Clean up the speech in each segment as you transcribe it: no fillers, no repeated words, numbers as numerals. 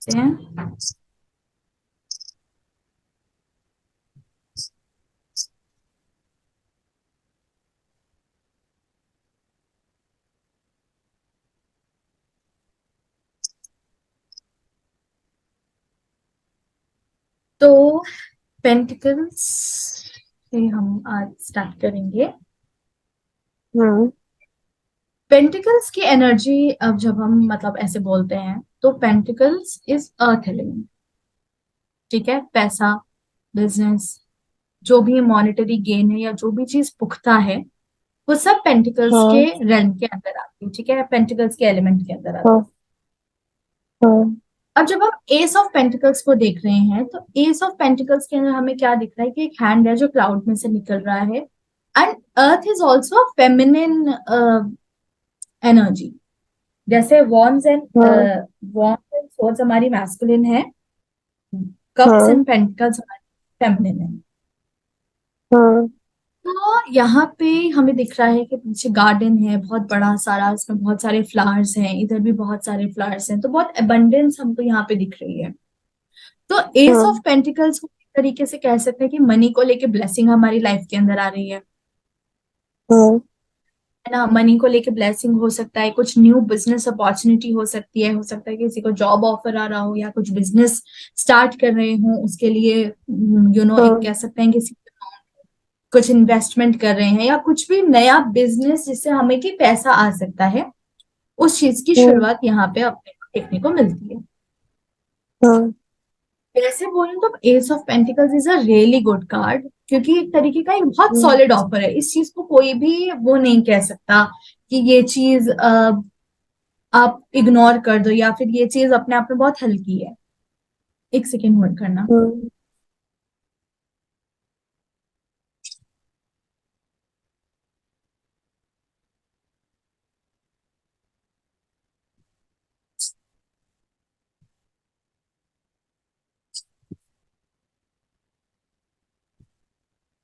हैं। तो पेंटिकल्स से हम आज स्टार्ट करेंगे। हाँ पेंटिकल्स की एनर्जी, अब जब हम मतलब ऐसे बोलते हैं तो पेंटिकल्स इज अर्थ एलिमेंट। ठीक है, पैसा, बिजनेस, जो भी मॉनेटरी गेन है या जो भी चीज पुख्ता है, वो सब पेंटिकल्स के हाँ रेल्म के अंदर आती है। ठीक है, पेंटिकल्स के एलिमेंट के अंदर आती है। हाँ हाँ अब जब हम एस ऑफ पेंटिकल्स को देख रहे हैं तो एस ऑफ पेंटिकल्स के अंदर हमें क्या दिख रहा है कि एक हैंड है जो क्लाउड में से निकल रहा है। And earth is also feminine energy. जैसे हाँ वॉन्स एंड सोर्ड्स हमारी मैस्कुलिन है, कप्स हाँ एंड पेंटिकल्स हमारी फेमिनिन है। हाँ तो यहाँ पे हमें दिख रहा है कि पीछे गार्डन है बहुत बड़ा सारा, इसमें बहुत सारे फ्लावर्स हैं, इधर भी बहुत सारे फ्लावर्स हैं, तो बहुत अबंडेंस हमको यहाँ पे दिख रही है। तो एस ऑफ हाँ पेंटिकल्स को एक तरीके से कह सकते हैं कि मनी को लेके ब्लेसिंग हमारी लाइफ के अंदर आ रही हाँ है ना। मनी को लेके ब्लेसिंग हो सकता है, कुछ न्यू बिजनेस अपॉर्चुनिटी हो सकती है, हो सकता है किसी को जॉब ऑफर आ रहा हो या कुछ बिजनेस स्टार्ट कर रहे हो उसके लिए एक हाँ कह सकते हैं कि कुछ इन्वेस्टमेंट कर रहे हैं या कुछ भी नया बिजनेस जिससे हमें कि पैसा आ सकता है, उस चीज की हाँ शुरुआत यहाँ पे अपने को देखने को मिलती है। हाँ वैसे बोलूं तो S of pentacles is a really good card, क्योंकि एक तरीके का एक बहुत हाँ सॉलिड ऑफर है। इस चीज को कोई भी वो नहीं कह सकता कि ये चीज आप इग्नोर कर दो या फिर ये चीज अपने आप में बहुत हल्की है। एक सेकेंड होल्ड करना। हाँ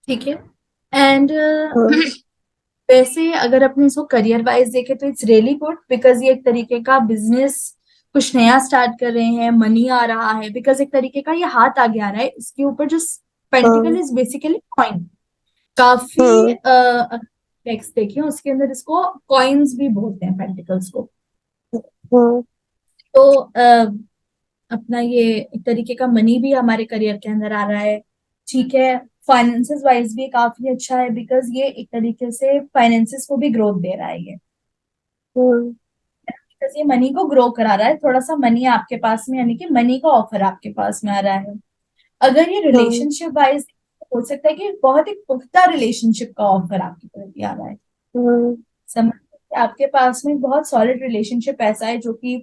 ठीक है। एंड हाँ वैसे अगर अपने इसको करियर वाइज देखें तो इट्स रियली गुड, बिकॉज ये एक तरीके का बिजनेस कुछ नया स्टार्ट कर रहे हैं, मनी आ रहा है, बिकॉज एक तरीके का ये हाथ आगे आ रहा है। इसके ऊपर जो पेंटिकल हाँ इज बेसिकली कॉइन। काफी हाँ टेक्स्ट देखिए उसके अंदर इसको कॉइन्स भी बोलते हैं पेंटिकल्स को। हाँ तो अपना ये एक तरीके का मनी भी हमारे करियर के अंदर आ रहा है। ठीक है, फाइनेंसेस वाइज भी काफी अच्छा है, बिकॉज ये एक तरीके से फाइनेंसेस को भी ग्रोथ दे रहा है ये। हाँ बिकॉज ये मनी को ग्रो करा रहा है, थोड़ा सा मनी आपके पास में, यानी कि मनी का ऑफर आपके पास में आ रहा है। अगर ये हाँ रिलेशनशिप वाइज हो सकता है कि बहुत एक पुख्ता रिलेशनशिप का ऑफर आपकी तरफ भी आ रहा है। हाँ समझ कि आपके पास में बहुत सॉलिड रिलेशनशिप ऐसा है जो कि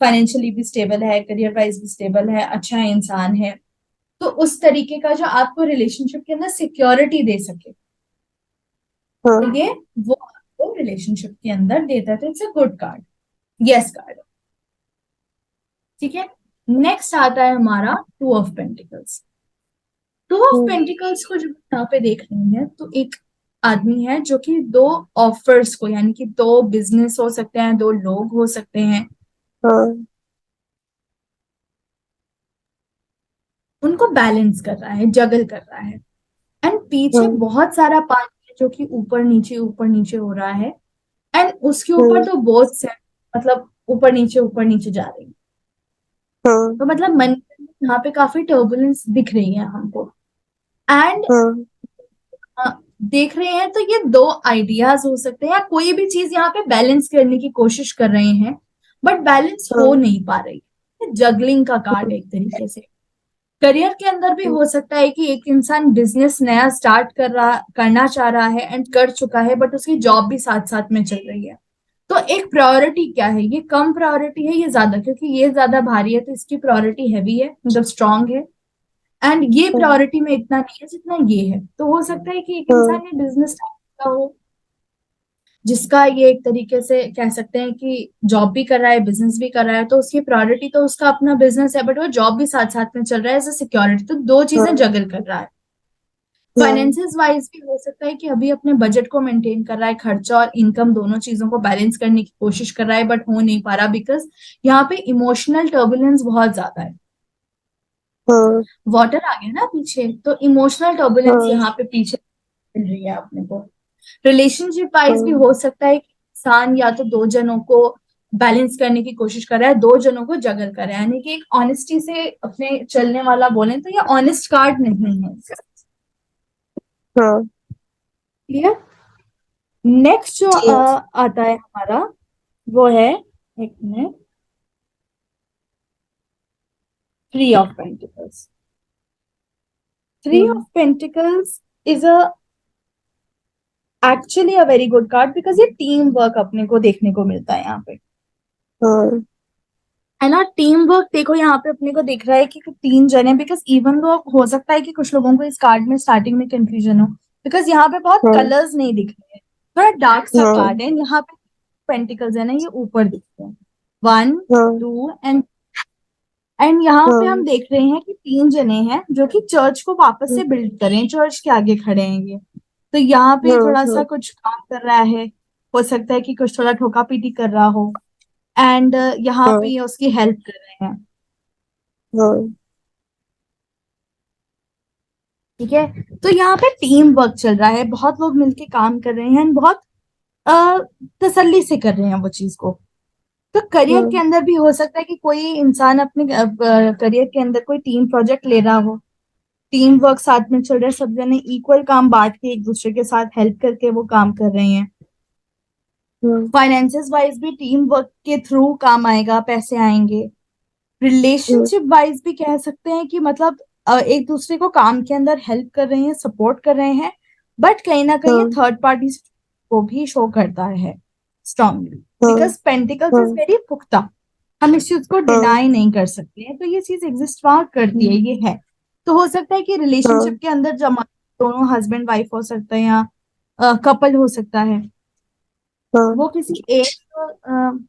फाइनेंशियली भी स्टेबल है, करियर वाइज भी स्टेबल है, अच्छा इंसान है। तो उस तरीके का जो आपको रिलेशनशिप के अंदर सिक्योरिटी दे सके, तो हाँ ये वो आपको रिलेशनशिप के अंदर देता है। तो it's a good card, yes card. ठीक है। नेक्स्ट आता है हमारा two of pentacles. Two of हाँ पेंटिकल्स को जब यहाँ पे देख रहे हैं तो एक आदमी है जो कि दो ऑफर्स को, यानी कि दो बिजनेस हो सकते हैं, दो लोग हो सकते हैं, हाँ उनको बैलेंस कर रहा है, जगल कर रहा है। एंड पीछे हाँ बहुत सारा पानी है जो कि ऊपर नीचे हो रहा है। एंड उसके ऊपर हाँ तो बोट्स है, मतलब ऊपर नीचे जा रही है। हाँ तो मतलब मन यहाँ पे काफी टर्बुलेंस दिख रही है हमको। एंड हाँ देख रहे हैं तो ये दो आइडियाज हो सकते हैं या कोई भी चीज यहाँ पे बैलेंस करने की कोशिश कर रहे हैं, बट बैलेंस हो हाँ नहीं पा रही है। जगलिंग का कार्ड है एक तरीके से। करियर के अंदर भी हो सकता है कि एक इंसान बिजनेस नया स्टार्ट करना चाह रहा है एंड कर चुका है, बट उसकी जॉब भी साथ साथ में चल रही है। तो एक प्रायोरिटी क्या है, ये कम प्रायोरिटी है ये ज्यादा, क्योंकि ये ज्यादा भारी है तो इसकी प्रायोरिटी हैवी है, मतलब स्ट्रांग है। एंड ये हाँ प्रायोरिटी में इतना नहीं है जितना ये है। तो हो सकता है कि एक हाँ इंसान ये बिजनेस स्टार्ट करता हो जिसका ये एक तरीके से कह सकते हैं कि जॉब भी कर रहा है, बिजनेस भी कर रहा है, तो उसकी प्रायोरिटी तो उसका अपना बिजनेस है, बट वो जॉब भी साथ साथ में चल रहा है एज अ सिक्योरिटी, तो दो चीजें हाँ जगल कर रहा है। फाइनेंसेस वाइज भी हो सकता है कि अभी अपने बजट को मेंटेन कर रहा है, खर्चा और इनकम दोनों चीजों को बैलेंस करने की कोशिश कर रहा है, बट हो नहीं पा रहा बिकॉज यहाँ पे इमोशनल टर्बुलेंस बहुत ज्यादा है। हाँ, वाटर आ गया ना पीछे, तो इमोशनल टर्बुलेंस हाँ, यहाँ पे पीछे मिल रही है अपने को। रिलेशनशिप वाइज भी हाँ, हो सकता है कि इंसान या तो दो जनों को बैलेंस करने की कोशिश कर रहा है, दो जनों को जगल कर रहा है, यानी कि एक ऑनेस्टी से अपने चलने वाला बोले तो ये ऑनेस्ट कार्ड नहीं है। हाँ, क्लियर। नेक्स्ट जो yes, आता है हमारा वो है, एक minute, three of pentacles. Three of हाँ, pentacles is a actually a very good card because ये टीम वर्क अपने को देखने को मिलता है यहाँ पे, हाँ, है ना। टीम वर्क देखो यहाँ पे अपने को दिख रहा है कि तीन जने, बिकॉज इवन दो हो सकता है कि कुछ लोगों को इस कार्ड में स्टार्टिंग में कंफ्यूजन हो बिकॉज यहाँ पे बहुत हाँ, कलर्स नहीं दिख रहे हैं, थोड़ा डार्क सा हाँ, कार्ड है। यहाँ पे पेंटिकल्स है ना, ये ऊपर दिखते हैं, वन, हाँ, टू एंड यहाँ पे हम देख रहे हैं कि तीन जने हैं जो कि चर्च को वापस से बिल्ड करें, चर्च के आगे खड़े हैं ये। तो यहाँ पे हाँ, थोड़ा सा हाँ, कुछ काम कर रहा है, हो सकता है कि कुछ थोड़ा ठोका पीटी कर रहा हो, एंड यहाँ पे हाँ, ये उसकी हेल्प कर रहे हैं। हाँ, ठीक है, तो यहाँ पे टीम वर्क चल रहा है, बहुत लोग मिलके काम कर रहे हैं and बहुत अ, तसल्ली से कर रहे हैं वो चीज को। तो करियर के हाँ, अंदर भी हो सकता है कि कोई इंसान अपने करियर के अंदर कोई टीम प्रोजेक्ट ले रहा हो, टीम वर्क साथ में चल रहा है, सब जने इक्वल काम बांट के एक दूसरे के साथ हेल्प करके वो काम कर रहे हैं। हाँ, फाइनेंसेस वाइज भी टीम वर्क के थ्रू काम आएगा, पैसे आएंगे। रिलेशनशिप वाइज भी कह सकते हैं कि मतलब एक दूसरे को काम के अंदर हेल्प कर रहे हैं, सपोर्ट कर रहे हैं, बट कहीं ना कहीं हाँ, थर्ड पार्टी को भी शो करता है स्ट्रांगली, हाँ, बिकॉज पेंटिकल्स इज हाँ, वेरी पुख्ता, हम इस चीज को हाँ, डिनाई नहीं कर सकते हैं, तो ये चीज एग्जिस्ट वहां करती है, ये है। तो हो सकता है कि रिलेशनशिप हाँ, के अंदर जमा दोनों हस्बैंड वाइफ हो सकता है या कपल हो सकता है, हाँ, वो किसी एक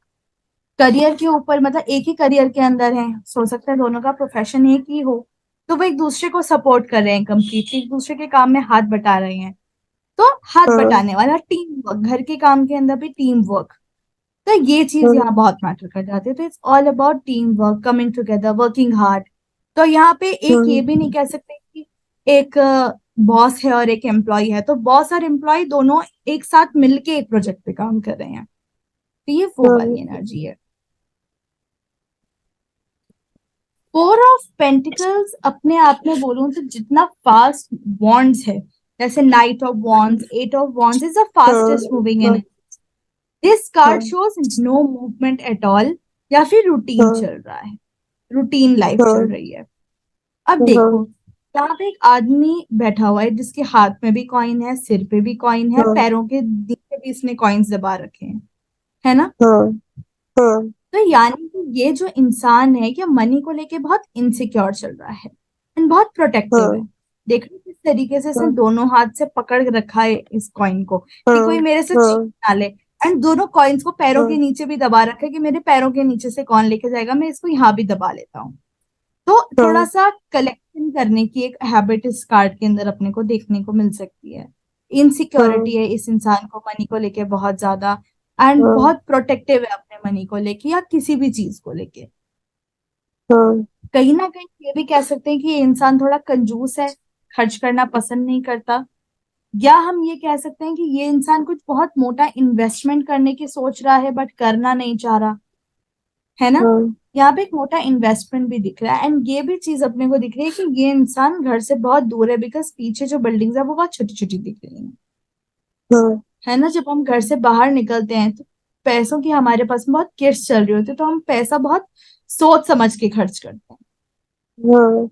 करियर के ऊपर, मतलब एक ही करियर के अंदर है, हो सकता है दोनों का प्रोफेशन एक ही हो, तो वो एक दूसरे को सपोर्ट कर रहे हैं, कंप्लीटली एक दूसरे के काम में हाथ बटा रहे हैं। तो हाथ हाँ, बटाने वाला टीम वर्क, घर के काम के अंदर भी टीम वर्क, तो ये चीज हाँ, यहाँ बहुत मैटर कर जाती है। तो it's all about team work, coming together, working hard. तो यहाँ पे एक ये भी नहीं कह सकते कि एक बॉस है और एक एम्प्लॉय है, तो बॉस और एम्प्लॉय दोनों एक साथ मिलके एक प्रोजेक्ट पे काम कर रहे हैं, तो ये वो वाली हाँ, एनर्जी है। फोर ऑफ पेंटिकल्स अपने आप में बोलूं तो जितना फास्ट वॉन्ड्स है, जैसे knight of wands, eight of wands is the हाँ, फास्टेस्ट मूविंग हाँ, एनर्जी। दिस कार्ड हाँ, shows no movement at all, या फिर रूटीन हाँ, चल रहा है, रूटीन लाइफ चल हाँ, रही है। अब हाँ, देखो, यहाँ पे एक आदमी बैठा हुआ है जिसके हाथ में भी कॉइन है, सिर पे भी कॉइन है, हाँ, पैरों के नीचे भी इसने कॉइन्स दबा रखे हैं, है ना। हाँ, हाँ, तो यानी कि ये जो इंसान है ये मनी को लेके बहुत इनसिक्योर चल रहा है एंड बहुत प्रोटेक्टिव है। हाँ, देख रहे हो किस तरीके से इसने हाँ, दोनों हाथ से पकड़ के रखा है इस कॉइन को, कि कोई हाँ, मेरे से छीन हाँ, ना ले, एंड दोनों कॉइन्स को पैरों के हाँ, नीचे भी दबा रखा है कि मेरे पैरों के नीचे से कौन लेके जाएगा, मैं इसको यहाँ भी दबा लेता हूँ। तो थोड़ा हाँ, सा कलेक्शन करने की एक हैबिट इस कार्ड के अंदर अपने को देखने को मिल सकती है। हाँ, इनसिक्योरिटी है इस इंसान को मनी को लेके बहुत ज्यादा, एंड हाँ, बहुत प्रोटेक्टिव है अपने मनी को लेके या किसी भी चीज को लेके। हाँ, कहीं ना कहीं ये भी कह सकते हैं कि ये इंसान थोड़ा कंजूस है, खर्च करना पसंद नहीं करता, या हम ये कह सकते हैं कि ये इंसान कुछ बहुत मोटा इन्वेस्टमेंट करने की सोच रहा है बट करना नहीं चाह रहा, है ना। हाँ, यहाँ पे एक मोटा इन्वेस्टमेंट भी दिख रहा है, एंड ये भी चीज अपने को दिख रही है कि ये इंसान घर से बहुत दूर है, बिकॉज पीछे जो बिल्डिंग्स है वो बहुत छोटी छोटी दिख रही है। हाँ, है ना, जब हम घर से बाहर निकलते हैं तो पैसों की हमारे पास बहुत किट्स चल रही होती है, तो हम पैसा बहुत सोच समझ के खर्च करते हैं। हाँ,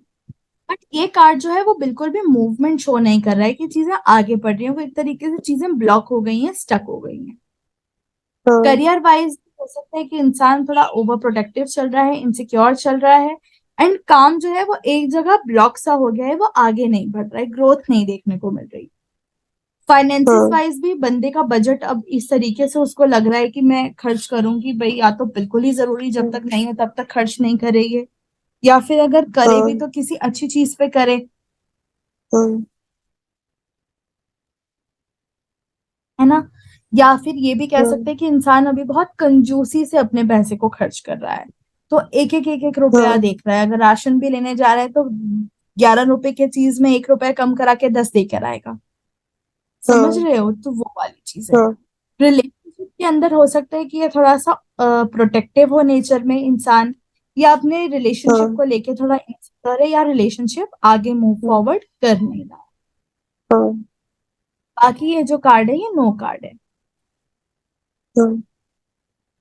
बट ये कार्ड जो है वो बिल्कुल भी मूवमेंट शो नहीं कर रहा है कि चीजें आगे बढ़ रही हैं, वो एक तरीके से चीजें ब्लॉक हो गई हैं, स्टक हो गई हैं। हाँ, करियर वाइज हो सकता है कि इंसान थोड़ा ओवर प्रोटेक्टिव चल रहा है, इनसिक्योर चल रहा है, एंड काम जो है वो एक जगह ब्लॉक सा हो गया है, वो आगे नहीं बढ़ रहा है, ग्रोथ नहीं देखने को मिल रही। फाइनेंसिस हाँ, वाइज भी बंदे का बजट अब इस तरीके से उसको लग रहा है कि मैं खर्च करूंगी भाई, या तो बिल्कुल ही जरूरी जब तक नहीं हो तब तक खर्च नहीं करेंगे, या फिर अगर करे भी हाँ, तो किसी अच्छी चीज पे करे। हाँ, है ना। या फिर ये भी कह सकते हाँ हैं कि इंसान अभी बहुत कंजूसी से अपने पैसे को खर्च कर रहा है। तो एक एक रुपया हाँ देख रहा है, अगर राशन भी लेने जा रहा है तो 11 रुपए की चीज में 1 रुपया कम करा के 10 देकर आएगा। समझ हाँ रहे हो, तो वो वाली चीज है। हाँ रिलेशनशिप के अंदर हो सकता है कि ये थोड़ा सा प्रोटेक्टिव हो नेचर में इंसान, या अपने रिलेशनशिप हाँ को लेके थोड़ा इनसिक्योर है, या रिलेशनशिप आगे मूव फॉरवर्ड कर नहीं रहा। हाँ बाकी ये जो कार्ड है ये नो कार्ड है। हाँ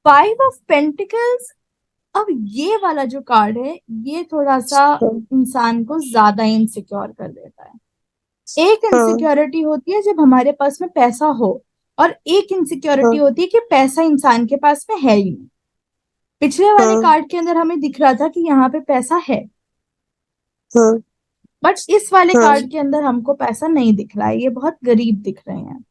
5 ऑफ पेंटिकल्स। अब ये वाला जो कार्ड है ये थोड़ा सा इंसान को ज्यादा इनसिक्योर कर देता है। एक हाँ इनसिक्योरिटी होती है जब हमारे पास में पैसा हो, और एक इनसिक्योरिटी हाँ होती है कि पैसा इंसान के पास में है ही नहीं। पिछले वाले हाँ कार्ड के अंदर हमें दिख रहा था कि यहाँ पे पैसा है, हाँ बट इस वाले हाँ कार्ड के अंदर हमको पैसा नहीं दिख रहा है, ये बहुत गरीब दिख रहे हैं।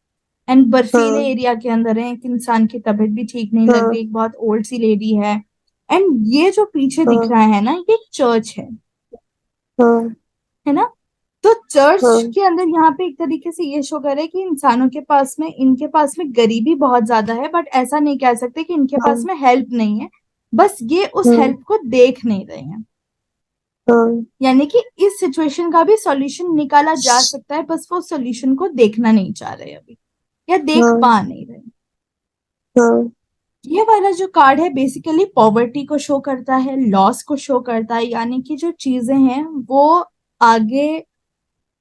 एंड बर्फीले हाँ एरिया के अंदर है, एक इंसान की तबीयत भी ठीक नहीं लग हाँ रही, एक बहुत ओल्ड सी लेडी है। एंड ये जो पीछे दिख हाँ रहा है ना, ये चर्च हाँ है ना। तो चर्च हाँ के अंदर यहाँ पे एक तरीके से ये शो कर रहा है कि इंसानों के पास में, इनके पास में गरीबी बहुत ज्यादा है, बट ऐसा नहीं कह सकते कि इनके पास हाँ में हेल्प नहीं है, बस ये उस हाँ हेल्प को देख नहीं रहे हैं। हाँ यानी कि इस सिचुएशन का भी सॉल्यूशन निकाला जा सकता है, बस वो सॉल्यूशन को देखना नहीं चाह रहे अभी, या देख हाँ पा नहीं रहे। हाँ ये वाला जो कार्ड है बेसिकली पॉवर्टी को शो करता है, लॉस को शो करता है, यानी कि जो चीजें हैं वो आगे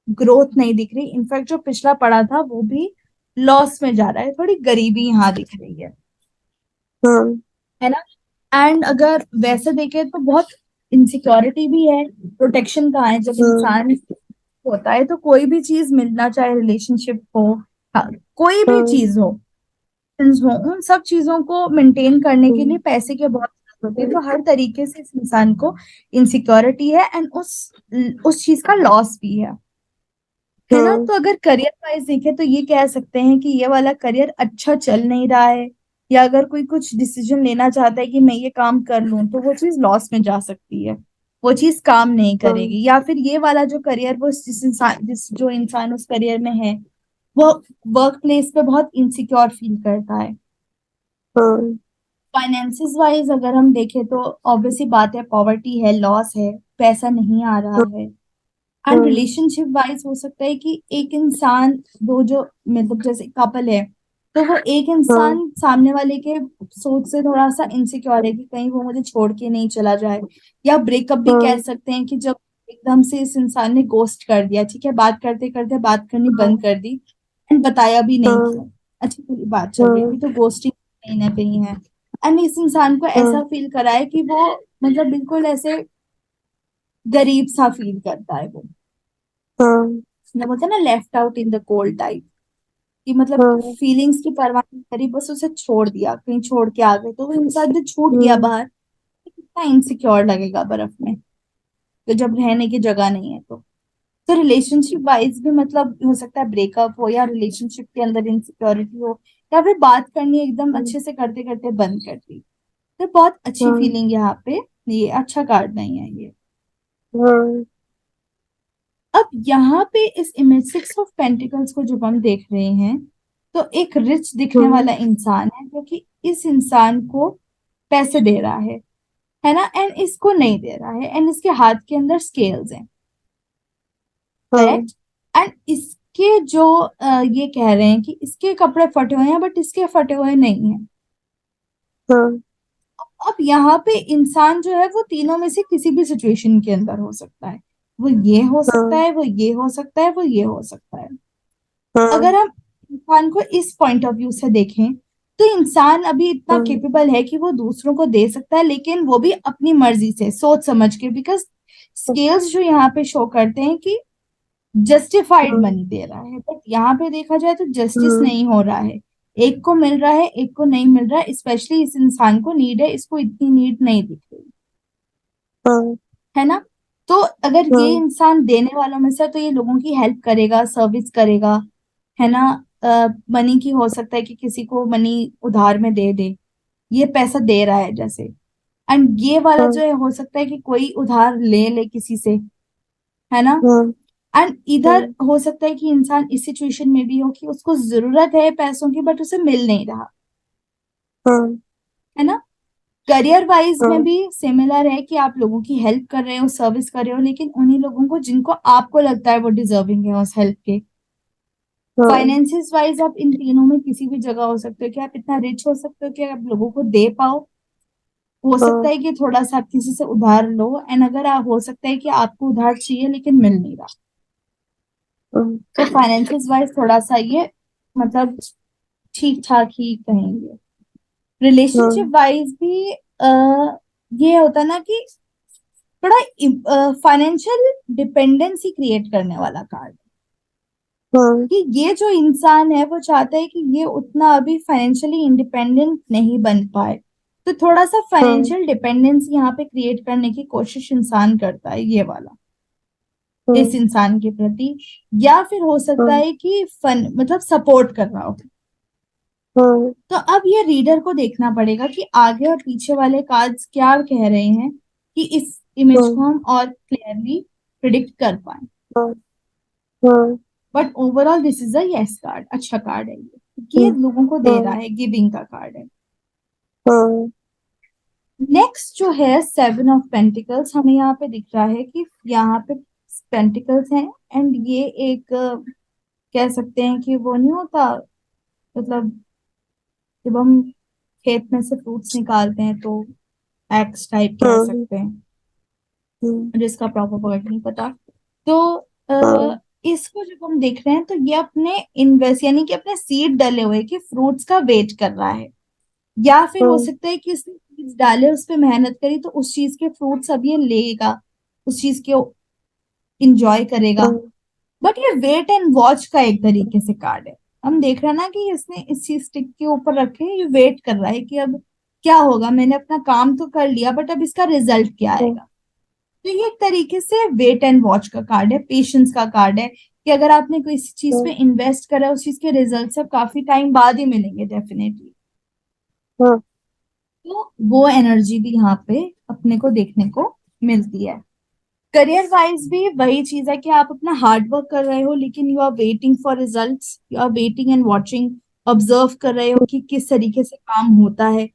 ग्रोथ नहीं दिख रही, इनफैक्ट जो पिछला पड़ा था वो भी लॉस में जा रहा है, थोड़ी गरीबी यहाँ दिख रही हाँ है ना। एंड अगर वैसे देखें तो बहुत इनसिक्योरिटी भी है। प्रोटेक्शन कहाँ है, जब हाँ इंसान होता है तो कोई भी चीज मिलना, चाहे रिलेशनशिप हो, हाँ, कोई भी हाँ चीज हो, हो, उन सब चीजों को मेंटेन करने के लिए पैसे की बहुत जरूरत होती है। तो हर तरीके से इस इंसान को इनसिक्योरिटी है, एंड उस चीज का लॉस भी है ना। हाँ तो अगर करियर वाइज देखें तो ये कह सकते हैं कि ये वाला करियर अच्छा चल नहीं रहा है, या अगर कोई कुछ डिसीजन लेना चाहता है कि मैं ये काम कर लूं, तो वो चीज लॉस में जा सकती है, वो चीज काम नहीं हाँ करेगी। या फिर ये वाला जो करियर, वो जिस जो इंसान उस करियर में है, वो वर्क प्लेस पे बहुत इनसिक्योर फील करता है। हाँ फाइनेंसिस वाइज अगर हम देखें तो ऑब्वियसली बात है, पॉवर्टी है, लॉस है, पैसा नहीं आ रहा है। एंड हाँ रिलेशनशिप वाइज हो सकता है कि एक इंसान, दो जो मतलब जैसे कपल है, तो वो एक हाँ इंसान सामने वाले के सोच से थोड़ा सा इनसिक्योर है कि कहीं वो मुझे छोड़ के नहीं चला जाए। या ब्रेकअप भी कह हाँ सकते हैं कि जब एकदम से इस इंसान ने गोस्ट कर दिया, ठीक है, बात करते करते बात करनी बंद कर दी, एंड बताया भी नहीं हाँ क्यों, अच्छी पूरी बात चल रही थी, हाँ तो गोस्टिंग कहीं ना कहीं है। एंड इस इंसान को हाँ ऐसा फील करा है कि वो मतलब बिल्कुल ऐसे गरीब सा फील करता है वो, हाँ मतलब होता है ना left out in the cold type, कि मतलब हाँ फीलिंग्स की परवाह नहीं करी, बस उसे छोड़ दिया, कहीं छोड़ के आ गए, तो वो इंसान जो छूट गया बाहर, तो कितना इनसिक्योर लगेगा बर्फ में, तो जब रहने की जगह नहीं है तो रिलेशनशिप वाइज भी मतलब हो सकता है ब्रेकअप हो, या रिलेशनशिप के अंदर इनसिक्योरिटी हो, या फिर बात करनी एकदम अच्छे से करते करते बंद कर दी। तो बहुत अच्छी हाँ फीलिंग यहाँ पे, ये अच्छा कार्ड नहीं है ये। हाँ अब यहाँ पे इस इमेज 6 ऑफ पेंटिकल्स को जब हम देख रहे हैं, तो एक रिच दिखने हाँ वाला इंसान है जो कि इस इंसान को पैसे दे रहा है ना, एंड इसको नहीं दे रहा है, एंड इसके हाथ के अंदर स्केल्स हैं, हाँ करेक्ट। एंड इसके जो ये कह रहे हैं कि इसके कपड़े फटे हुए हैं, बट इसके फटे हुए नहीं है। हाँ अब यहाँ पे इंसान जो है वो तीनों में से किसी भी सिचुएशन के अंदर हो सकता है, वो ये हो सकता हाँ है, वो ये हो सकता है, वो ये हो सकता है। हाँ अगर हम इंसान को इस पॉइंट ऑफ व्यू से देखें, तो इंसान अभी इतना हाँ केपेबल है कि वो दूसरों को दे सकता है, लेकिन वो भी अपनी मर्जी से, सोच समझ के, बिकॉज स्केल्स जो यहाँ पे शो करते हैं कि जस्टिफाइड हाँ मनी दे रहा है, बट यहाँ पे देखा जाए तो जस्टिस हाँ नहीं हो रहा है। एक को मिल रहा है, एक को नहीं मिल रहा है, स्पेशली इस इंसान को नीड है, इसको इतनी नीड नहीं दिख रही, हाँ है ना। तो अगर ये हाँ इंसान देने वालों में से है, तो ये लोगों की हेल्प करेगा, सर्विस करेगा, है ना। मनी की हो सकता है कि किसी को मनी उधार में दे दे, ये पैसा दे रहा है जैसे। एंड ये वाला जो हाँ है हो सकता है कि कोई उधार ले ले किसी से, है ना। हाँ एंड इधर हाँ, हो सकता है कि इंसान इस सिचुएशन में भी हो कि उसको जरूरत है पैसों की बट उसे मिल नहीं रहा, हाँ, है ना। करियर वाइज में हाँ, भी सिमिलर है कि आप लोगों की हेल्प कर रहे हो, सर्विस कर रहे हो, लेकिन उन्हीं लोगों को जिनको आपको लगता है वो डिजर्विंग है उस हेल्प के। हाँ, फाइनेंसिस वाइज आप इन तीनों में किसी भी जगह हो सकते हो कि आप इतना रिच हो सकते हो कि आप लोगों को दे पाओ, हो सकता हाँ, है कि थोड़ा सा आप किसी से उधार लो, एंड अगर आप हो सकता है कि आपको उधार चाहिए लेकिन मिल नहीं रहा। हाँ, तो फाइनेंसिस वाइज थोड़ा सा ये मतलब ठीक ठाक ही कहेंगे। रिलेशनशिप हाँ, वाइज भी ये होता ना कि थोड़ा फाइनेंशियल डिपेंडेंसी क्रिएट करने वाला कार्ड, हाँ, कि ये जो इंसान है वो चाहता है कि ये उतना अभी फाइनेंशियली इंडिपेंडेंट नहीं बन पाए, तो थोड़ा सा हाँ, फाइनेंशियल डिपेंडेंसी यहाँ पे क्रिएट करने की कोशिश इंसान करता है ये वाला, इस हाँ, इंसान के प्रति। या फिर हो सकता हाँ, है कि फन मतलब सपोर्ट कर रहा हो। हाँ, तो अब ये रीडर को देखना पड़ेगा कि आगे और पीछे वाले कार्ड्स क्या कह रहे हैं कि इस इमेज को हाँ, हम और क्लियरली प्रिडिक्ट कर पाए। हाँ, हाँ, but overall this is a yes card, अच्छा कार्ड है ये, क्योंकि ये हाँ, लोगों को दे रहा हाँ, है, गिविंग का कार्ड है। हाँ, नेक्स्ट जो है सेवन ऑफ पेंटिकल्स, हमें यहाँ पे दिख रहा है कि यहाँ पे पेंटिकल्स हैं, एंड ये एक कह सकते हैं कि वो नहीं होता, मतलब जब हम खेत में से फ्रूट्स निकालते हैं तो एक्स टाइप कह हाँ, सकते हैं, हाँ, जिसका प्रॉपर वर्ड नहीं पता। तो हाँ, इसको जब हम देख रहे हैं तो ये अपने इन्वेस्ट यानी कि अपने सीड डले हुए कि फ्रूट्स का वेट कर रहा है, या फिर हो हाँ, सकता है कि इसने सीड्स डाले, उस पे मेहनत करी, तो उस चीज के फ्रूट्स अब ये लेगा, उस चीज के इंजॉय करेगा। हाँ, बट ये वेट एंड वॉच का एक तरीके से कार्ड है। हम देख रहे हैं ना कि इसने इस चीज स्टिक के ऊपर रखे, ये वेट कर रहा है कि अब क्या होगा, मैंने अपना काम तो कर लिया बट अब इसका रिजल्ट क्या हाँ, आएगा। तो ये एक तरीके से वेट एंड वॉच का कार्ड है, पेशेंस का कार्ड है, कि अगर आपने कोई चीज पे हाँ, इन्वेस्ट करा है, उस चीज के रिजल्ट सब काफी टाइम बाद ही मिलेंगे डेफिनेटली। हाँ, तो वो एनर्जी भी यहाँ पे अपने को देखने को मिलती है। करियर वाइज भी वही चीज है कि आप अपना हार्ड वर्क कर रहे हो लेकिन you are waiting for results, you are waiting and watching, observe कर रहे हो कि किस तरीके से काम होता है।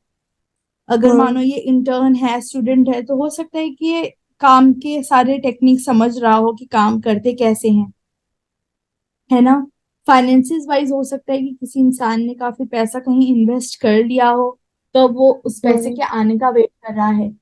अगर हाँ, मानो ये इंटर्न है, स्टूडेंट है, तो हो सकता है कि ये काम के सारे टेक्निक समझ रहा हो कि काम करते कैसे हैं, है ना। फाइनेंसिस वाइज हो सकता है कि किसी इंसान ने काफी पैसा कहीं इन्वेस्ट कर लिया हो, तो वो उस पैसे हाँ, के आने का वेट कर रहा है।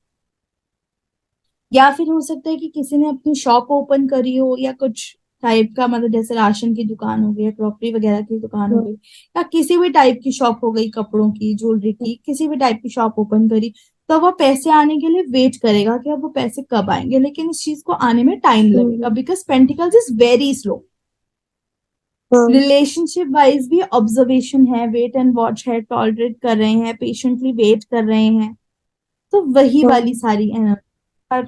या फिर हो सकता है कि किसी ने अपनी शॉप ओपन करी हो या कुछ टाइप का, मतलब जैसे राशन की दुकान हो गई, क्रॉकरी वगैरह की दुकान हो हाँ, गई, या किसी भी टाइप की शॉप हो गई, कपड़ों की, ज्वेलरी की, किसी भी टाइप की शॉप ओपन करी, तो वो पैसे आने के लिए वेट करेगा कि अब वो पैसे कब आएंगे, लेकिन इस चीज को आने में टाइम लगेगा हाँ, because pentacles is very slow. हाँ, रिलेशनशिप वाइज भी ऑब्जर्वेशन है, वेट एंड वॉच है, टॉलरेट कर रहे हैं, पेशेंटली वेट कर रहे हैं। तो वही वाली हाँ, सारी हर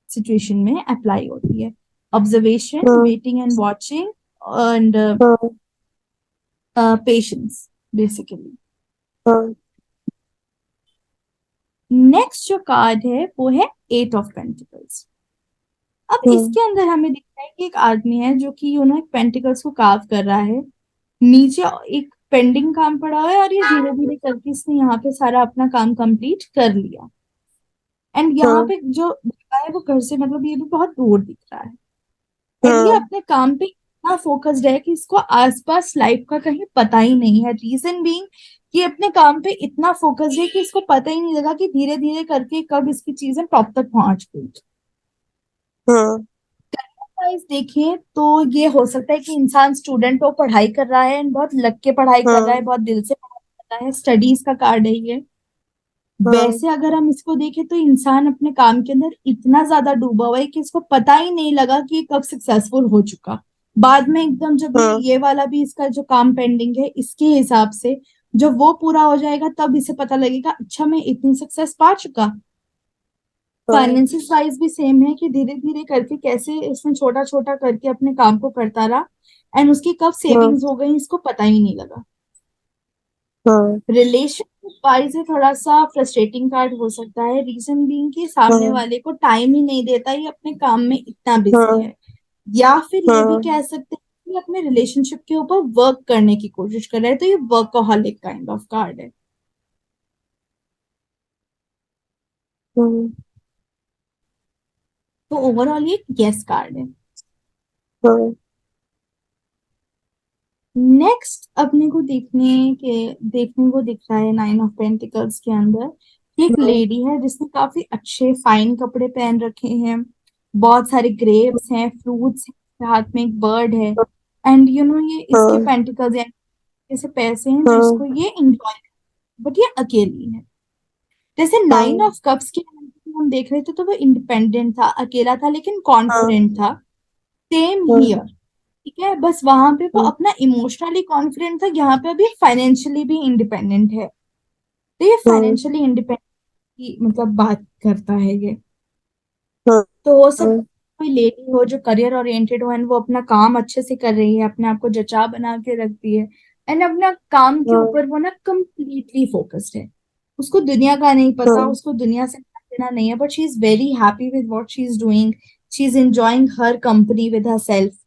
सिचुएशन में अप्लाई होती है, ऑब्जर्वेशन, हाँ, वेटिंग एंड वॉचिंग, एंड हाँ, पेशेंस बेसिकली। हाँ, नेक्स्ट जो कार्ड है वो है एट ऑफ पेंटिकल्स। अब हाँ, इसके अंदर हमें दिखता है कि एक आदमी है जो कि एक पेंटिकल्स को कार्व कर रहा है, नीचे एक पेंडिंग काम पड़ा हुआ है, और ये धीरे धीरे करके इसने यहाँ पे सारा अपना काम कंप्लीट कर लिया। एंड यहाँ हाँ, पे जो जगह है वो घर से मतलब ये भी बहुत दूर दिख रहा है, एंड ये हाँ, अपने काम पे इतना फोकस्ड है कि इसको आसपास लाइफ का कहीं पता ही नहीं है। रीजन बीइंग कि अपने काम पे इतना फोकस्ड है कि इसको पता ही नहीं लगा कि धीरे धीरे करके कब इसकी चीजें टॉप तक पहुंच गई। हाँ, वाइज देखें तो ये हो सकता है कि इंसान स्टूडेंट हो, पढ़ाई कर रहा है, एंड बहुत लग के पढ़ाई कर रहा है, हाँ, बहुत दिल से पढ़ाई कर रहा है, स्टडीज का कार्ड है ये। हाँ, वैसे अगर हम इसको देखें तो इंसान अपने काम के अंदर इतना ज्यादा डूबा हुआ है कि इसको पता ही नहीं लगा कि ये कब सक्सेसफुल हो चुका। बाद में एकदम जब हाँ, ये वाला भी इसका जो काम पेंडिंग है इसके हिसाब से जब वो पूरा हो जाएगा तब इसे पता लगेगा, अच्छा मैं इतनी सक्सेस पा चुका। हाँ, फाइनेंसिस वाइज भी सेम है कि धीरे धीरे करके कैसे इसने छोटा छोटा करके अपने काम को करता रहा, एंड उसकी कब हाँ, सेविंग्स हो गई इसको पता ही नहीं लगा। हाँ, रिलेशनशिप वाइज है थोड़ा सा फ्रस्ट्रेटिंग कार्ड हो सकता है, रीजन बीइंग कि सामने हाँ, वाले को टाइम ही नहीं देता, ये अपने काम में इतना बिजी हाँ, है। या फिर ये भी हाँ कह सकते हैं कि अपने रिलेशनशिप के ऊपर वर्क करने की कोशिश कर रहा है, तो ये वर्कहोलिक काइंड ऑफ कार्ड है। हाँ तो ओवरऑल ये यस कार्ड है। हाँ नेक्स्ट अपने को देखने को दिख रहा है नाइन ऑफ पेंटिकल्स के अंदर कि एक हाँ लेडी है जिसने काफी अच्छे फाइन कपड़े पहन रखे हैं, बहुत सारे ग्रेप्स हैं, फ्रूट्स हैं, हाथ में एक बर्ड है, एंड ये इसके हाँ पेंटिकल्स हैं, जैसे पैसे हैं हाँ जिसको ये एंजॉय, बट ये अकेली है। जैसे नाइन हाँ ऑफ कप्स की हम देख रहे थे तो वो इंडिपेंडेंट था, अकेला था, लेकिन हाँ कॉन्फिडेंट था। सेम हाँ हियर, ठीक है, बस वहां पे वो हाँ अपना इमोशनली कॉन्फिडेंट था, यहाँ पे अभी फाइनेंशियली भी इंडिपेंडेंट है। तो ये हाँ फाइनेंशियली इंडिपेंडेंट की मतलब बात करता है ये। हाँ तो हो सकता है कोई लेडी हो जो करियर ओरिएंटेड हो एंड वो अपना काम अच्छे से कर रही है, अपने आप को जचा बना के रखती है, एंड अपना काम के हाँ ऊपर वो ना कंप्लीटली फोकस्ड है। उसको दुनिया का नहीं पता, हाँ उसको दुनिया से लेना नहीं है, but she is very happy with what she is doing. She is enjoying her company with her self,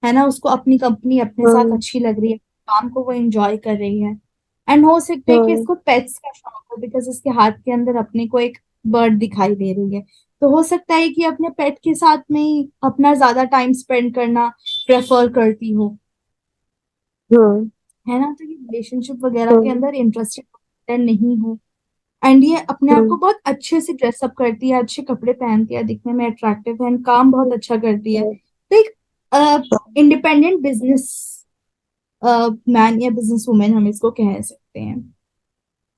है ना, उसको अपनी कंपनी अपने साथ हाँ अच्छी लग रही है, काम को वो एंजॉय कर रही है। एंड हो सकता है कि हाँ इसको पेट्स का शौक हो, बिकॉज इसके हाथ के अंदर अपने को एक बर्ड दिखाई दे रही है। तो हो सकता है कि अपने पेट के साथ में ही अपना ज्यादा टाइम स्पेंड करना प्रेफर करती हो, हाँ है ना। तो ये रिलेशनशिप वगैरह के हाँ अंदर इंटरेस्टेड नहीं हो, एंड ये अपने आप को बहुत अच्छे से ड्रेसअप करती है, अच्छे कपड़े पहनती है, दिखने में अट्रैक्टिव है, एंड काम बहुत अच्छा करती है। तो एक इंडिपेंडेंट बिजनेस मैन या बिजनेस वुमेन हम इसको कह सकते हैं।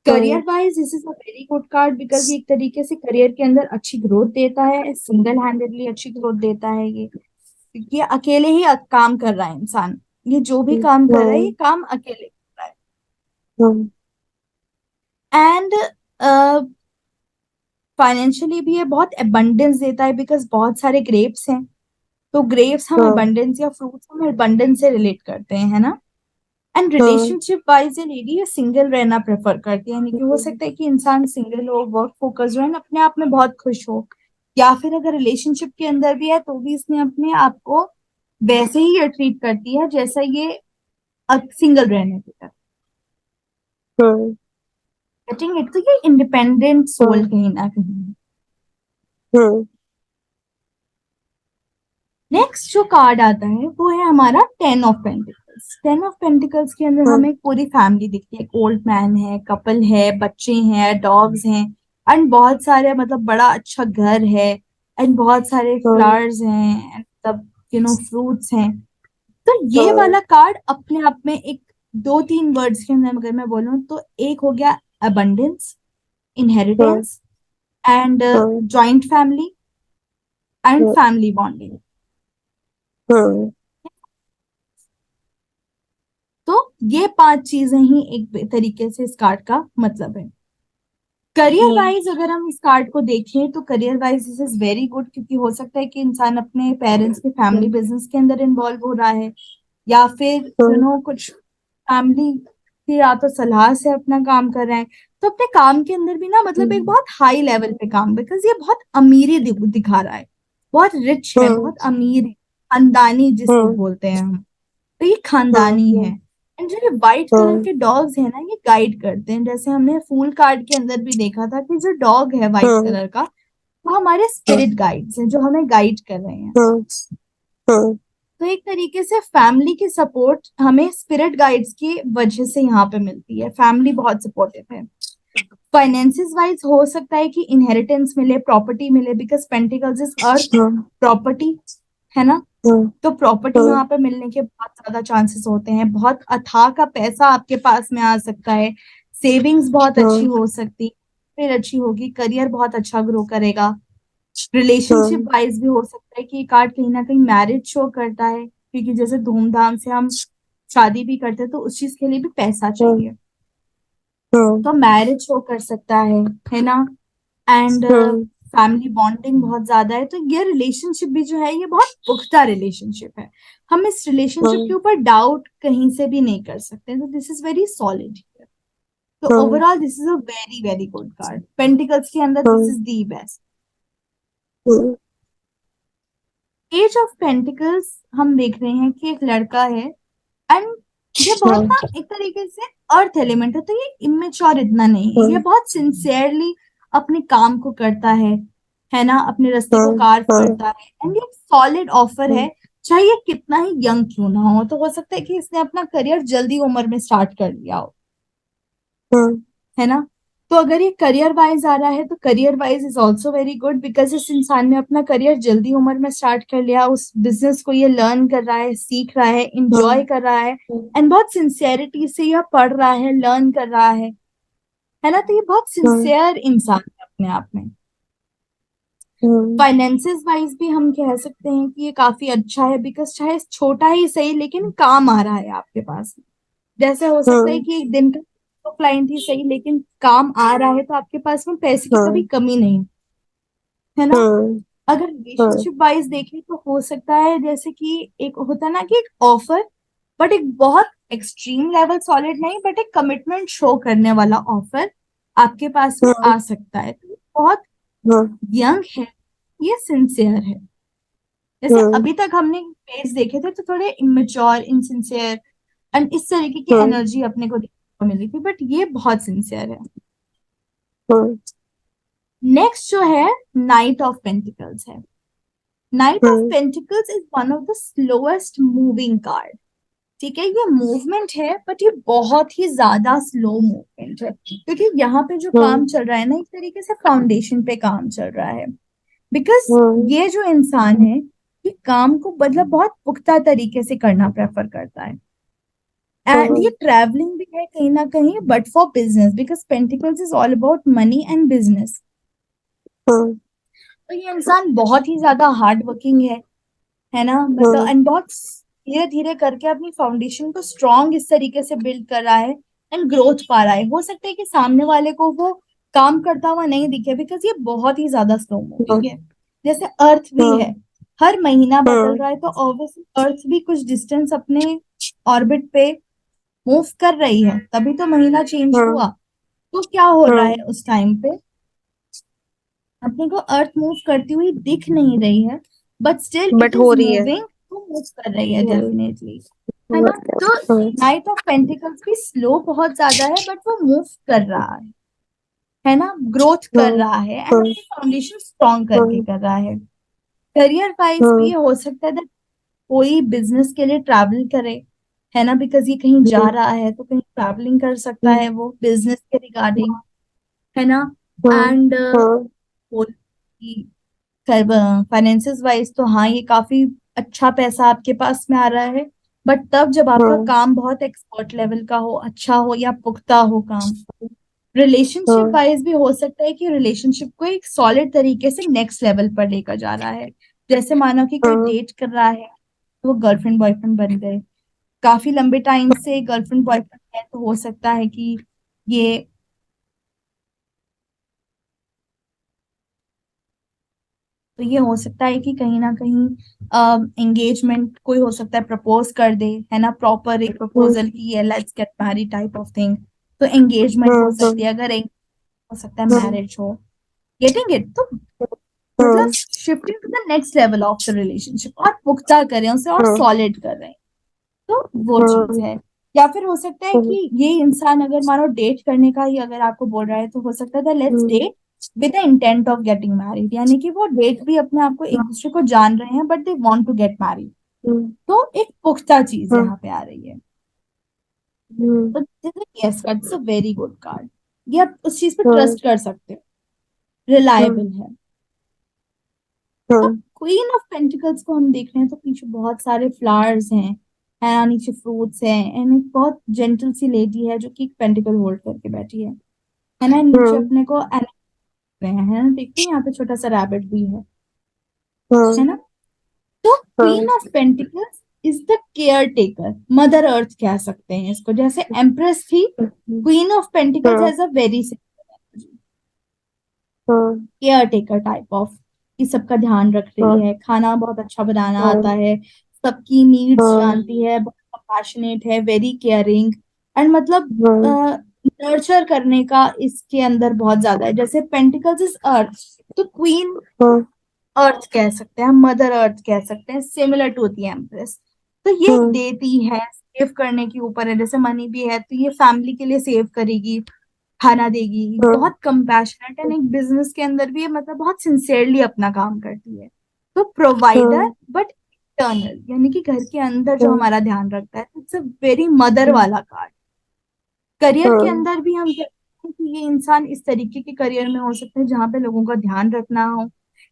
Career wise this is a very good card, because ये एक तरीके से करियर के अंदर अच्छी ग्रोथ देता है, सिंगल हैंडेडली अच्छी ग्रोथ देता है ये, क्योंकि ये अकेले ही काम कर रहा है इंसान। ये जो भी काम कर रहा है ये काम अकेले कर रहा है। एंड फाइनेंशियली भी ये बहुत अबंडेंस देता है, बिकॉज बहुत सारे ग्रेप्स हैं, तो ग्रेप्स हम अबंडेंस या फ्रूट्स हम अबंडेंस से रिलेट करते हैं, है ना। एंड रिलेशनशिप वाइज ये लेडी ये सिंगल रहना प्रेफर करती है, यानी कि हो सकता है कि इंसान सिंगल हो, वर्क फोकस जो है ना, अपने आप में बहुत खुश हो, या फिर अगर रिलेशनशिप के अंदर भी है तो भी इसने अपने आप को वैसे ही ये ट्रीट करती है जैसा ये सिंगल रहने के लिए। गेटिंग इट, तो ये इंडिपेंडेंट सोल कहीं ना कहीं। नेक्स्ट जो कार्ड आता है वो है हमारा ten of pentacles. Ten of pentacles के अंदर हमें पूरी फैमिली दिखती है, एक ओल्ड मैन है, कपल है, बच्चे हैं, डॉग्स हैं, एंड बहुत सारे मतलब बड़ा अच्छा घर है, एंड बहुत सारे फ्लावर्स हैं, एंड मतलब फ्रूट्स हैं। तो ये वाला कार्ड अपने आप में एक दो तीन वर्ड्स के अंदर अगर मैं बोलूं तो एक हो गया abundance, inheritance, and joint family, and family bonding. तो ये पांच चीजें ही एक तरीके से इस कार्ड का मतलब है। करियर वाइज अगर हम इस कार्ड को देखें तो career wise this is very good, क्योंकि हो सकता है कि इंसान अपने पेरेंट्स के फैमिली बिजनेस के अंदर इन्वॉल्व हो रहा है, या फिर कुछ फैमिली की या तो सलाह से अपना काम कर रहे हैं। तो अपने काम के अंदर भी ना मतलब एक बहुत हाई लेवल पे काम, बिकॉज ये बहुत अमीरी दिखा रहा है, बहुत रिच है, बहुत अमीर है, खानदानी जिसको बोलते हैं हम, तो ये खानदानी है। एंड जो ये व्हाइट कलर के डॉग्स है ना ये गाइड करते हैं, जैसे हमने फूल कार्ड के अंदर भी देखा था कि जो डॉग है व्हाइट कलर का वो हमारे स्पिरिट गाइड्स हैं जो हमें गाइड कर रहे हैं। तो एक तरीके से फैमिली की सपोर्ट हमें स्पिरिट गाइड्स की वजह से यहाँ पे मिलती है, फैमिली बहुत सपोर्टिव है। फाइनेंसिस वाइज हो सकता है कि इनहेरिटेंस मिले, प्रॉपर्टी मिले, because pentacles is earth, property, है ना। तो प्रॉपर्टी वहां पे मिलने के बहुत ज्यादा चांसेस होते हैं, बहुत अथाह का पैसा आपके पास में आ सकता है, सेविंग्स बहुत अच्छी हो सकती है, फिर अच्छी होगी, करियर बहुत अच्छा ग्रो करेगा। रिलेशनशिप वाइज भी हो सकता है कि ये कार्ड कहीं ना कहीं मैरिज शो करता है, क्योंकि जैसे धूमधाम से हम शादी भी करते हैं तो उस चीज के लिए भी पैसा चाहिए, तो मैरिज शो कर सकता है ना। एंड फैमिली बॉन्डिंग बहुत ज्यादा है, तो ये रिलेशनशिप भी जो है ये बहुत पुख्ता रिलेशनशिप है, हम इस रिलेशनशिप के ऊपर डाउट कहीं से भी नहीं कर सकते, तो दिस इज वेरी सॉलिड। तो overall this is a very very good card, pentacles के अंदर this is the best. Page of pentacles हम देख रहे हैं कि एक लड़का है एंड ये बहुत ना एक तरीके से अर्थ एलिमेंट है, तो ये इमेच्योर इतना नहीं है, ये बहुत सिंसियरली अपने काम को करता है ना, अपने रास्ते को कार्व करता है एंड ये सॉलिड ऑफर है, चाहे ये कितना ही यंग क्यों ना हो। तो हो सकता है कि इसने अपना करियर जल्दी उम्र में स्टार्ट कर लिया हो, है ना। तो अगर ये करियर वाइज आ रहा है तो career wise is also very good, because इस इंसान ने अपना करियर जल्दी उम्र में स्टार्ट कर लिया, उस बिजनेस को ये लर्न कर रहा है, सीख रहा है, इंजॉय कर रहा है एंड बहुत सिंसियरिटी से यह पढ़ रहा है, लर्न कर रहा है ना। तो ये बहुत सिंसियर इंसान है अपने आप में। फाइनेंसेस वाइज भी हम कह सकते हैं कि ये काफी अच्छा है, बिकॉज चाहे छोटा ही सही लेकिन काम आ रहा है आपके पास। जैसे हो सकता है कि एक दिन का तो क्लाइंट ही सही लेकिन काम आ रहा है, तो आपके पास में पैसे की कभी कमी नहीं, है ना। अगर रिलेशनशिप वाइज देखें तो हो सकता है जैसे कि एक होता है ना कि एक ऑफर, बट एक बहुत एक्सट्रीम लेवल सॉलिड नहीं, बट एक कमिटमेंट शो करने वाला ऑफर आपके पास में आ सकता है। तो ये बहुत यंग है, ये सिंसियर है। जैसे अभी तक हमने फेस देखे थे तो थोड़े इमेच्योर, इनसिंसियर एंड इस तरीके की एनर्जी अपने को देखने को मिली थी, बट ये बहुत सिंसियर है। नेक्स्ट जो है नाइट ऑफ पेंटिकल्स है। Night of pentacles is one of the slowest moving card. ठीक है, ये मूवमेंट है बट ये बहुत ही ज्यादा स्लो मूवमेंट है, क्योंकि यहाँ पे जो काम चल रहा है ना, एक तरीके से फाउंडेशन पे काम चल रहा है। बिकॉज ये जो इंसान है ये काम को मतलब बहुत पुख्ता तरीके से करना प्रेफर करता है एंड ये ट्रैवलिंग भी है कहीं ना कहीं, but for business, because pentacles is all about money and business. तो ये इंसान बहुत ही ज्यादा हार्ड वर्किंग है ना, मतलब एंड बहुत धीरे धीरे करके अपनी फाउंडेशन को स्ट्रॉन्ग इस तरीके से बिल्ड कर रहा है एंड ग्रोथ पा रहा है। हो सकता है कि सामने वाले को वो काम करता हुआ नहीं दिखे, बिकॉज ये बहुत ही ज्यादा स्लो मूविंग है। जैसे अर्थ भी है, हर महीना बदल रहा है, तो ऑब्वियसली अर्थ भी कुछ डिस्टेंस अपने ऑर्बिट पे मूव कर रही है, तभी तो महीना चेंज हुआ। तो क्या हो रहा है उस टाइम पे, अपने को अर्थ मूव करती हुई दिख नहीं रही है, बट स्टिल बट इट हो इज रही है। मूविंग, तो मूव कर रही है डेफिनेटली, है ना। तो नाइट ऑफ पेंटिकल्स भी स्लो बहुत ज्यादा है, बट वो मूव कर रहा है ना, ग्रोथ कर रहा है एंड अपनी फाउंडेशन स्ट्रॉन्ग करके कर रहा है। करियर वाइज भी हो सकता है that कोई बिजनेस के लिए ट्रैवल करे, है ना, बिकॉज ये कहीं जा रहा है तो कहीं ट्रैवलिंग कर सकता है वो बिजनेस के रिगार्डिंग, है ना। एंड फाइनेंसेस वाइज तो हाँ, ये काफी अच्छा पैसा आपके पास में आ रहा है, बट तब जब आपका काम बहुत एक्सपर्ट लेवल का हो, अच्छा हो या पुख्ता हो काम। रिलेशनशिप वाइज भी हो सकता है कि रिलेशनशिप को एक सॉलिड तरीके से नेक्स्ट लेवल पर लेकर जा रहा है। जैसे मानो कि कोई डेट कर रहा है तो वो गर्लफ्रेंड बॉयफ्रेंड बन गए, काफी लंबे टाइम से गर्लफ्रेंड बॉयफ्रेंड है, तो हो सकता है कि ये तो ये हो सकता है कि कहीं ना कहीं एंगेजमेंट कोई हो सकता है प्रपोज कर दे, है ना, प्रॉपर एक प्रपोजल की है, let's get married type of thing. तो एंगेजमेंट हो सकती है, अगर हो सकता है मैरिज हो, गेटिंग इट। तो मतलब shifting to the next level of the relationship, और पुख्ता कर रहे हैं उसे और सॉलिड कर रहे हैं, तो वो चीज है। या फिर हो सकता है कि ये इंसान अगर मानो डेट करने का ही अगर आपको बोल रहा है, तो हो सकता है let's date with the intent of getting married, यानी कि वो डेट भी अपने आप को एक दूसरे को जान रहे हैं but they want to get married. तो एक पुख्ता चीज यहाँ पे आ रही है। तो this is yes card, it's a very good card. ये आप उस चीज पे ट्रस्ट कर सकते हो, रिलायबल है। अब क्वीन ऑफ पेंटिकल्स को हम देख रहे हैं तो पीछे बहुत सारे फ्लावर्स हैं, है ना, नीचे फ्रूट्स हैं एंड एक बहुत जेंटल सी लेडी है जो कि एक पेंटिकल होल्ड करके बैठी है ना। नीचे अपने को रहे हैं, है ना, देखते हैं यहाँ पे छोटा सा रैबिट भी है ना। तो queen of pentacles is the care taker, mother earth कह सकते हैं इसको। जैसे एम्प्रेस थी, queen of pentacles has a very care taker type of, कि सबका ध्यान रख रही है, खाना बहुत अच्छा बनाना आता है, सबकी नीड्स जानती है, बहुत कंपैशनेट है, वेरी केयरिंग एंड मतलब नर्चर करने का इसके अंदर बहुत ज्यादा है। जैसे पेंटिकल्स इज अर्थ, तो क्वीन अर्थ कह सकते हैं, मदर अर्थ कह सकते हैं, सिमिलर टू दी एम्प्रेस। तो ये हम्म देती है, सेव करने के ऊपर है। जैसे मनी भी है तो ये फैमिली के लिए सेव करेगी, खाना देगी, हम्म बहुत कंपैशनेट है। एक बिजनेस के अंदर भी ये मतलब बहुत सिंसियरली अपना काम करती है। तो प्रोवाइडर हम्म बट इंटरनल, यानी कि घर के अंदर जो हम्म हमारा ध्यान रखता है, इट्स अ वेरी मदर हम्म वाला कार्ड। करियर के हम्म अंदर भी हम कहते हैं कि ये इंसान इस तरीके के करियर में हो सकते हैं जहां पे लोगों का ध्यान रखना हो,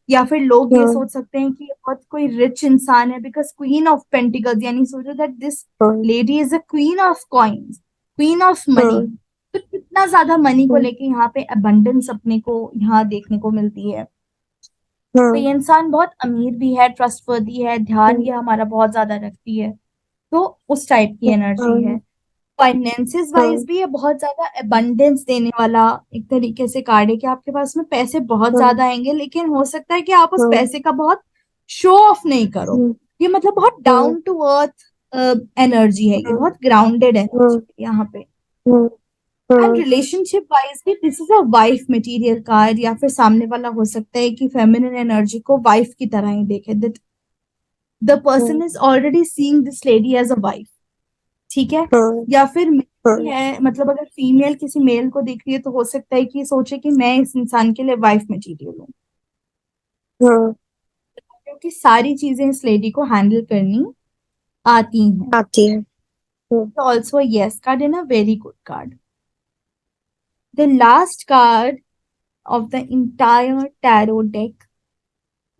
या फिर लोग ये हम्म सोच सकते हैं कि ये बहुत कोई रिच इंसान है, बिकॉज क्वीन ऑफ पेंटिकल्स, यानी सोचो that this hmm lady is a queen of coins, queen of money. Hmm तो कितना ज्यादा मनी को हम्म लेके यहाँ पे अबंडेंस अपने को यहाँ देखने को मिलती है। तो हम्म ये इंसान बहुत अमीर भी है, ट्रस्टवर्दी है, ध्यान हम्म ये हमारा बहुत ज्यादा रखती है। तो उस टाइप की एनर्जी है। हम्म फाइनेंसेस वाइज भी ये बहुत ज्यादा अबंडेंस देने वाला एक तरीके से कार्ड है, कि आपके पास में पैसे बहुत हम्म ज्यादा आएंगे, लेकिन हो सकता है कि आप उस हम्म पैसे का बहुत शो ऑफ नहीं करो। हम्म ये मतलब बहुत हम्म डाउन टू अर्थ एनर्जी है, ये हम्म बहुत ग्राउंडेड एनर्जी हम्म है यहाँ पे। हम्म एंड हम्म रिलेशनशिप वाइज भी this is a wife material card, या फिर सामने वाला हो सकता है कि फेमिनिन एनर्जी को वाइफ की तरह ही देखे, that the person is already seeing this lady as a wife. ठीक है। या फिर हम्म है, मतलब अगर फीमेल किसी मेल को देख रही है तो हो सकता है कि ये सोचे कि मैं इस इंसान के लिए वाइफ मटेरियल हूँ, हम्म क्योंकि सारी चीजें इस लेडी को हैंडल करनी आती हैं। आती है। हम्म तो also yes card in a very good card. The last card of the entire tarot deck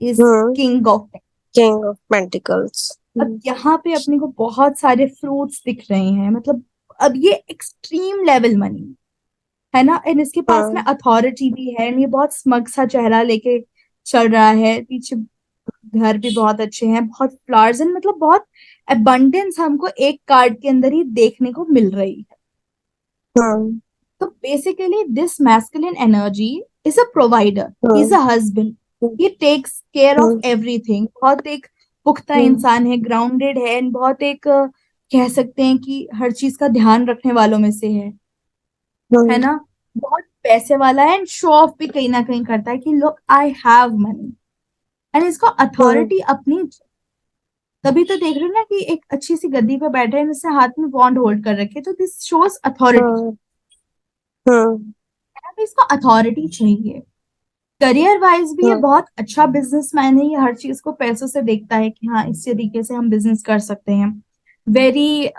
is hmm king of. King of pentacles. अब यहाँ पे अपने को बहुत सारे फ्रूट्स दिख रहे हैं, मतलब अब ये एक्सट्रीम लेवल मनी है ना, एंड इसके पास में हम्म अथॉरिटी भी है, एंड ये बहुत स्मग सा चेहरा लेके चल रहा है, पीछे घर भी बहुत अच्छे हैं, बहुत फ्लावर्स एंड मतलब बहुत अबंडेंस हमको एक कार्ड के अंदर ही देखने को मिल रही है। हम्म तो basically this masculine energy is a provider, he is hmm a husband, he takes care of hmm everything, बहुत एक पुख्ता हम्म इंसान है, ग्राउंडेड है, एंड बहुत एक कह सकते हैं कि हर चीज का ध्यान रखने वालों में से है हम्म ना। बहुत पैसे वाला है, एंड शो ऑफ भी कहीं ना कहीं करता है कि look I have money, and इसको हम्म अथॉरिटी अपनी। तभी तो देख रहे हो ना कि एक अच्छी सी गद्दी पे बैठे हैं, जिससे हाथ में बॉन्ड होल्ड कर रखे, तो दिस शोज अथॉरिटी। हम्म हम्म इसको अथॉरिटी चाहिए। करियर वाइज भी ये हम्म बहुत अच्छा बिजनेसमैन है, ये हर चीज को पैसों से देखता है कि हाँ इस तरीके से हम बिजनेस कर सकते हैं। Very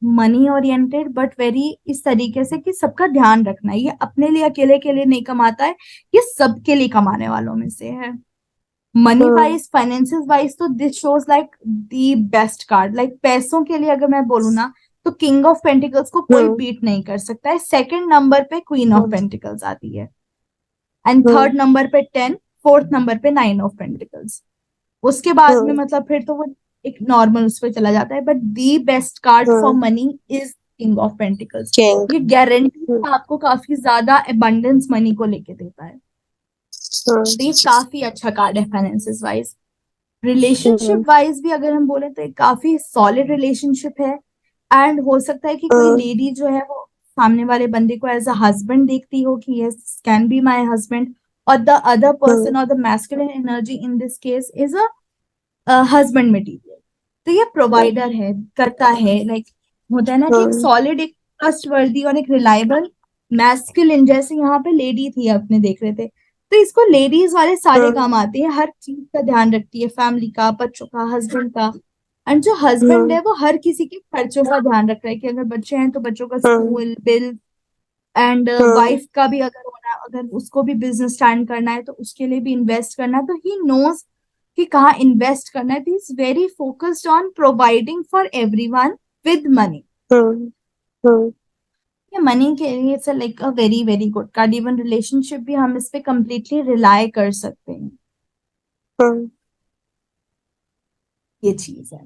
money oriented, but very इस तरीके से कि सबका ध्यान रखना है, ये अपने लिए अकेले के लिए नहीं कमाता है, ये सबके लिए कमाने वालों में से है। मनी हम्म वाइज, फाइनेंसिस वाइज, तो this shows like the best card. Like पैसों के लिए अगर मैं बोलूँ ना, तो किंग ऑफ पेंटिकल्स को कोई हम्म बीट नहीं कर सकता है। सेकंड नंबर पे क्वीन ऑफ हम्म पेंटिकल्स आती है, एंड हम्म थर्ड नंबर पे 10, फोर्थ नंबर पे 9 ऑफ पेंटिकल्स। उसके बाद में हम्म मतलब फिर तो वो एक नॉर्मल उस पे चला जाता है, but the best card for hmm money is king of pentacles. King. ये गारंटी हम्म आपको काफी ज्यादा अबंडेंस मनी को लेके देता है। तो ये काफी अच्छा कार्ड है फाइनेंसिस वाइज। हम्म रिलेशनशिप वाइज भी अगर हम बोले तो एक काफी सॉलिड रिलेशनशिप है। एंड हो सकता है कि कोई हम्म लेडी जो है वो सामने वाले बंदे को एज अ हस्बैंड देखती हो, कि yes can be my husband, और द अदर हम्म पर्सन और the masculine energy in this case is a husband material. तो ये प्रोवाइडर है, करता है, लाइक होता है ना कि एक हम्म सॉलिड, एक ट्रस्टवर्दी और एक रिलायबल मैस्कुलिन, जैसे यहाँ पे लेडी थी अपने देख रहे थे, तो इसको लेडीज वाले सारे हम्म काम आते हैं, हर चीज का ध्यान रखती है, फैमिली का, बच्चों का, हस्बैंड का। एंड जो हस्बैंड हम्म है वो हर किसी के खर्चों का ध्यान रख रहा है, कि अगर बच्चे हैं तो बच्चों का hmm school bill, and hmm wife का भी अगर होना, अगर उसको भी बिजनेस स्टार्ट करना है तो उसके लिए भी इन्वेस्ट करना है, तो ही नोज कि कहाँ इन्वेस्ट करना है। तो is very focused on providing for everyone with money. Hmm hmm ये मनी के लिए it's like a very very good card. Even relationship भी हम इस पे कम्प्लीटली रिलाई कर सकते हैं, हम्म ये चीज है।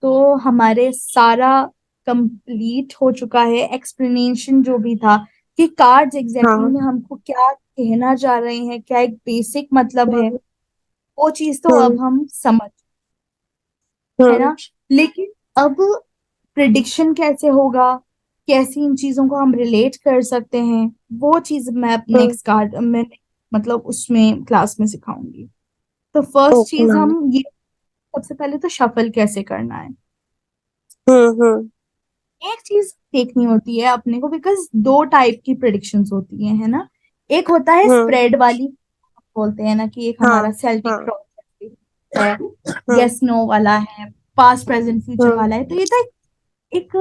तो हमारे सारा कंप्लीट हो चुका है एक्सप्लेनेशन जो भी था, कि कार्ड्स एग्जैक्टली हाँ। में हमको क्या कहना चाह रहे हैं, क्या एक बेसिक मतलब है, हम्म वो चीज तो हम्म अब हम समझ, है हम्म ना। लेकिन अब प्रिडिक्शन कैसे होगा, कैसी इन चीजों को हम रिलेट कर सकते हैं, वो चीज मैं अब हम्म नेक्स्ट कार्ड में मतलब उसमें क्लास में सिखाऊंगी। तो फर्स्ट ओके चीज मैम। हम ये, सबसे पहले तो शफल कैसे करना है, हम्म। एक चीज देखनी होती है अपने को, बिकॉज दो टाइप की प्रिडिक्शंस होती है ना। एक होता है हम्म। स्प्रेड वाली, बोलते हैं ना कि एक हाँ हमारा सेल्टिक हाँ। क्रॉस है, हम्म। यस नो वाला है, पास्ट प्रेजेंट फ्यूचर हम्म। वाला है। तो ये तो एक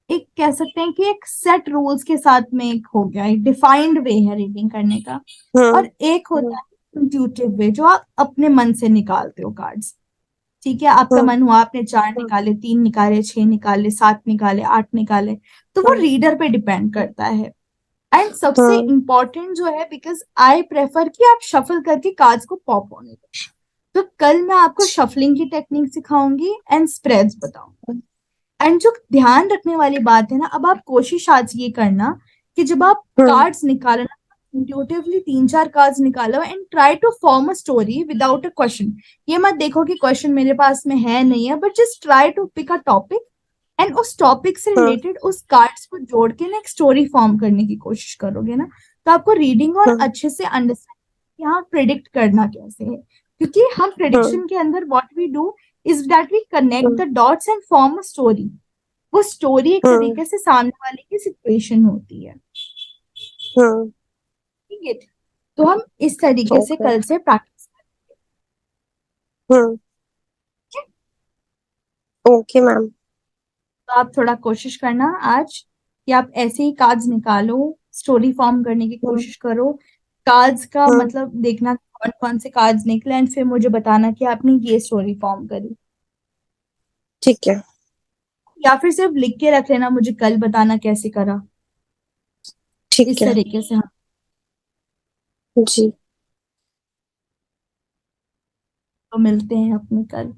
एक कह सकते हैं कि एक सेट रूल्स के साथ में एक हो गया, एक डिफाइंड वे है रीडिंग करने का। और हम्म। एक होता हम्म। है इंट्यूटिव वे, जो आप अपने मन से निकालते हो कार्ड्स। ठीक है, आपका हम्म। मन हुआ, आपने चार हम्म। निकाले, तीन निकाले, छह निकाले, सात निकाले, आठ निकाले, तो वो हम्म। रीडर पे डिपेंड करता है। एंड सबसे हम्म। इम्पोर्टेंट जो है, बिकॉज आई प्रेफर कि आप शफल करके कार्ड्स को पॉप होने दो। तो कल मैं आपको शफलिंग की टेक्निक सिखाऊंगी एंड स्प्रेड्स बताऊंगी। एंड जो ध्यान रखने वाली बात है ना, अब आप कोशिश आज ये करना कि जब आप हम्म। कार्ड्स निकालो ना, इंट्यूटिवली तीन चार कार्ड्स निकालो and try to form a story without a question. ये मत देखो कि क्वेश्चन मेरे पास में है नहीं है, but just try to pick a topic and उस टॉपिक से हम्म। रिलेटेड उस कार्ड्स को जोड़ के ना एक स्टोरी फॉर्म करने की कोशिश करोगे ना, तो आपको रीडिंग और हम्म। अच्छे से अंडरस्टैंड यहाँ प्रिडिक्ट करना कैसे है। क्योंकि हम हम्म। प्रिडिक्शन के अंदर what we do is that we connect hmm. The dots and form a story. वो स्टोरी एक हम्म। तरीके से सामने वाले की सिचुएशन होती है। हम्म। ठीक है, तो हम इस तरीके से ओके। कल से प्रैक्टिस हम्म। करेंगे। Okay ma'am. तो आप थोड़ा कोशिश करना आज कि आप ऐसे ही कार्ड्स निकालो, स्टोरी फॉर्म करने की हम्म। कोशिश करो। कार्ड्स का हम्म। मतलब देखना कौन कौन से कार्ड्स निकले एंड फिर मुझे बताना कि आपने ये स्टोरी फॉर्म करी। ठीक है। या फिर सिर्फ लिख के रख लेना, मुझे कल बताना कैसे करा। ठीक इस है। तरीके से हम जी। तो मिलते हैं अपने कल।